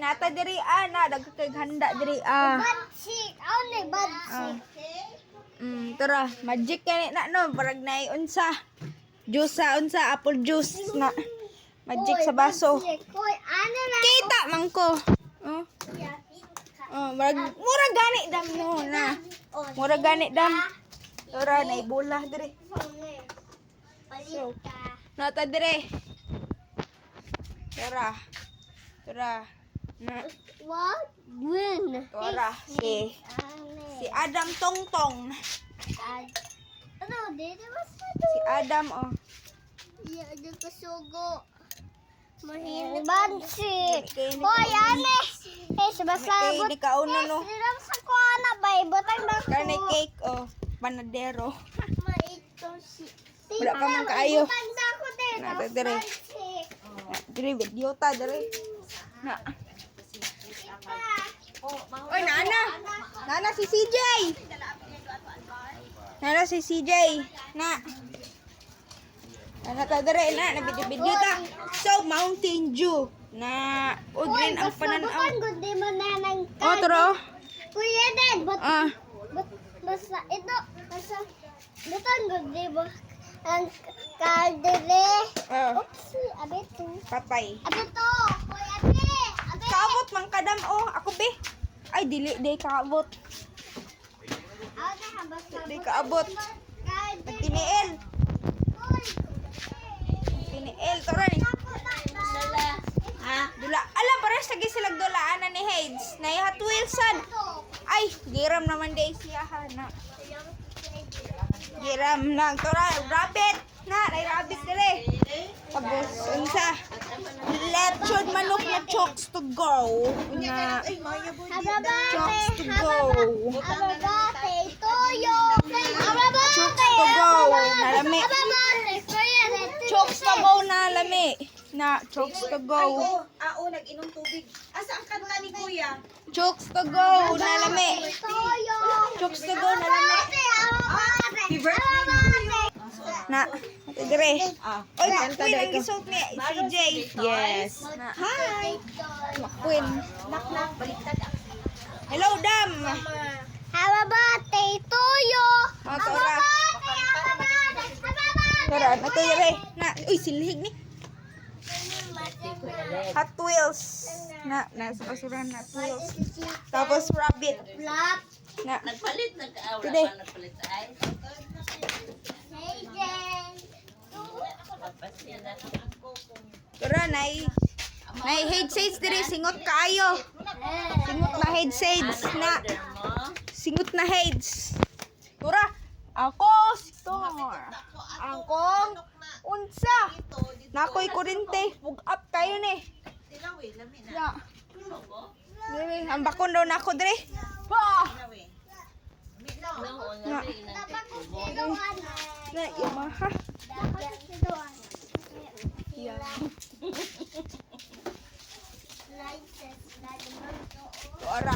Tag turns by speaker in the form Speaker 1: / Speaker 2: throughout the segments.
Speaker 1: nata diri ana dagkay handa diri
Speaker 2: Badsik. Only badsik.
Speaker 1: Tara, magic kani na no, barag nay unsa. Juice sa unsa, apple juice na. Magic sa baso.
Speaker 2: Koy, ano na?
Speaker 1: Kita man ko. Barag mura gani dam no na. Mura gani dam. Tara, nay bola diri. So, nata diri. Tara. Na.
Speaker 2: What? Green.
Speaker 1: Tara, si Adam Tongtong.
Speaker 2: Ano, dito mas
Speaker 1: Si Adam oh.
Speaker 2: iya ada kesugo. Mahilig bansik. Hoy, ane. Sabasabot.
Speaker 1: Di kauna no.
Speaker 2: Siram sa kuana bay, botang dako.
Speaker 1: Karne cake oh, panadero.
Speaker 2: Maito si.
Speaker 1: Wala ka man kaayo.
Speaker 2: Botang dako din.
Speaker 1: Nata diri. Diri video ta diri. Na. Oy, nana si CJ. Nana si CJ. Na. Nana ta diri na video ta. So Mountain Dew na green ang pananaw.
Speaker 2: Botang gud mo na nang.
Speaker 1: Oh, tro.
Speaker 2: Kuya din, basta
Speaker 1: Ah,
Speaker 2: ito, basta butang gud mo ang kaldere. Oopsie, abeto.
Speaker 1: patay.
Speaker 2: Abeto, hoy abe.
Speaker 1: Kaabot man kadam oh, ako be. Ay dili kaabot. Di kaabot. Tiniel. Tiniel toray. Dula. Ala pares lagi sila dulaan ni Hades. Na Hot Wheels sad. Ay, giram naman day siya na. Giram lang toray, rabbit. Na, ay rabbit dili. Tapos unsa? Lechon manok na chokes to go. Na chokes to go.
Speaker 2: Ababate, toyo. Ababate.
Speaker 1: Chokes to go. Nalami.
Speaker 2: Ababate, kuya.
Speaker 1: Chokes to go na lami. Na chokes to go.
Speaker 3: Nag-inom tubig. Asa ang kanta ni Kuya?
Speaker 1: Chokes to go na lami.
Speaker 2: Toyo.
Speaker 1: Chokes to go na lami.
Speaker 3: Happy birthday.
Speaker 1: Na, dire. Oy,
Speaker 3: Kanta
Speaker 1: Queen
Speaker 3: daw
Speaker 1: ang
Speaker 3: ito.
Speaker 1: gisot ni CJ.
Speaker 3: Yes.
Speaker 1: Na,
Speaker 2: Hi.
Speaker 1: Queen.
Speaker 3: Nak, baliktad.
Speaker 1: Hello, Dam.
Speaker 2: Ababate, toyo.
Speaker 1: O, tora.
Speaker 2: Ababate.
Speaker 1: Tora, na to dire. Na, uy, silhig ni. Hot Wheels. Na, nasa kasuran na Hot Wheels. Tapos rabbit.
Speaker 2: Flap.
Speaker 1: Na,
Speaker 3: Nagpalit, nag-aura
Speaker 1: Today.
Speaker 3: pa, nagpalit ay.
Speaker 2: Hey, Jen.
Speaker 3: Papasya na ang kokong.
Speaker 1: tora, nay headsets dire, singot kaayo. Singot na headsets na.
Speaker 3: Order mo.
Speaker 1: Singot na heads. Tora, ako, Stor. Angkong, unsa. Nakoy kurente, bug up kayo ni.
Speaker 3: Tilawi, lami na.
Speaker 1: Na,
Speaker 3: Tulo mo?
Speaker 1: dire, ang bakon daw nako dire. Ha!
Speaker 3: Tilawi. Lami na.
Speaker 1: Na.
Speaker 3: Lami na.
Speaker 1: Na, Yamaha. Tora.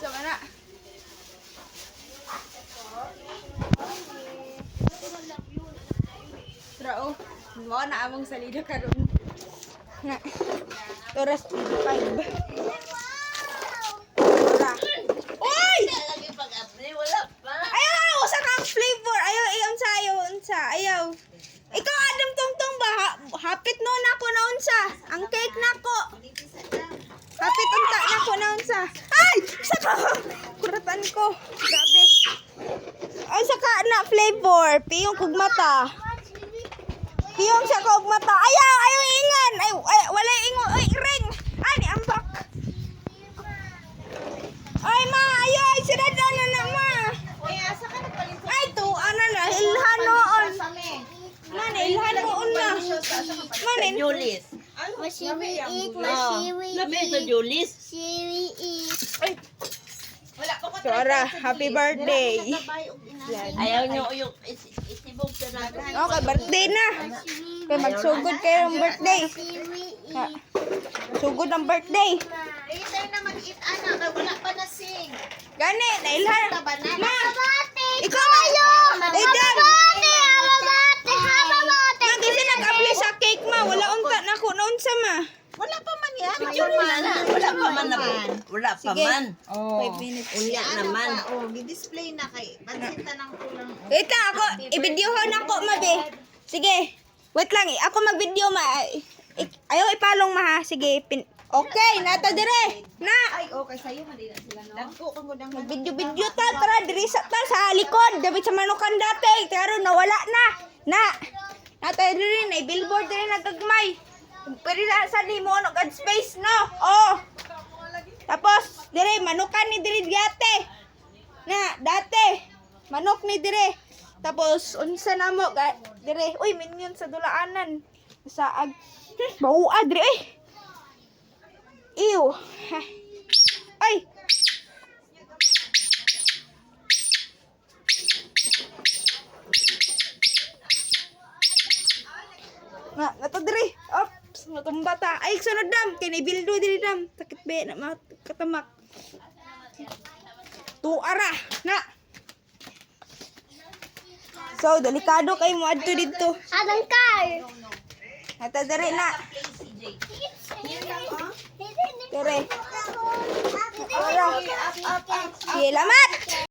Speaker 1: Sama na. Trao. Mo na among salida karon. Na. Tora speed 5. Tora. Oy!
Speaker 3: Lagi pag-apre, wala pa.
Speaker 1: Ayaw! Usa kang flavor. Ayaw, unsa, unsa. Ayaw. Ikaw, Adam Tongtong ba? Hapit no nako na unsa. Ang cake nako. Hapit unta nako na unsa. Ay! Saka! Kuratan ko. Grabe. Ay, saka na flavor. Piyong kog mata. Piyong siya kog mata. Ayaw ingan. Ay, wala ingo. Ay, ring. Ay, ni ambak. Ay, ma. Ayaw. Sirada na ma.
Speaker 3: Uy, asa ka nagpalit sa
Speaker 1: Ay, to, ano na. Ilhan noon.
Speaker 3: sami?
Speaker 1: Man, ilhan noon na. Manin.
Speaker 3: Julis.
Speaker 2: Masiwiit,
Speaker 3: Lami sa Julis.
Speaker 2: Siwiit.
Speaker 3: Wala pa ko.
Speaker 1: Sora, happy birthday.
Speaker 3: Ayaw nyo yung isibog sa natin.
Speaker 1: Okay, birthday na. Kaya magsugod kayo ng birthday. Ha, sugod ang birthday.
Speaker 3: Itay naman anak, wala pa na sing.
Speaker 1: Gani, nailhan. Ma, ikaw
Speaker 2: Tayo!
Speaker 1: Ay, Dan.
Speaker 2: Ababate! Ababate! Ababate!
Speaker 1: Ma, kasi nag-apply sa cake ma. Wala unta na ko na unsa ma.
Speaker 3: Wala pa man yan. pa man na po. Wala pa
Speaker 1: Sige.
Speaker 3: man.
Speaker 1: 5 minutes.
Speaker 3: Unya naman.
Speaker 4: Oh, gi-display na kay. Pansin ta ng kulang.
Speaker 1: Wait lang, ako, i-videohon ako, mabe. Sige. Wait lang, ako mag-video, ayaw ipalong, ma, ha. Sige, okay, nata dire. Na.
Speaker 4: Ay, okay sa'yo man din sila no. Dagko kang gudang
Speaker 1: Mag-video ta, tara, diri sa likod. Dapat sa manukan dati. Pero nawala na. Na. Nata dire, na billboard dire na gagmay. Pwede na sa ni mo, God space, no? Oh. Tapos, dire, manukan ni dire dati. Na, dati. Manok ni dire. Tapos, unsa na mo, dire. Uy, minion sa dulaanan. Saag. Bauad, dire, eh. Ew. Ay. Nga to diri. Ops, matumba ta. Ay, sunod dam. Kay nibildo diri dam. Sakit be na makatamak. Tuara na. So, delikado kay mo adto dito.
Speaker 2: Adang car.
Speaker 1: Ata diri na. Diri. Ora. Sige, lamat.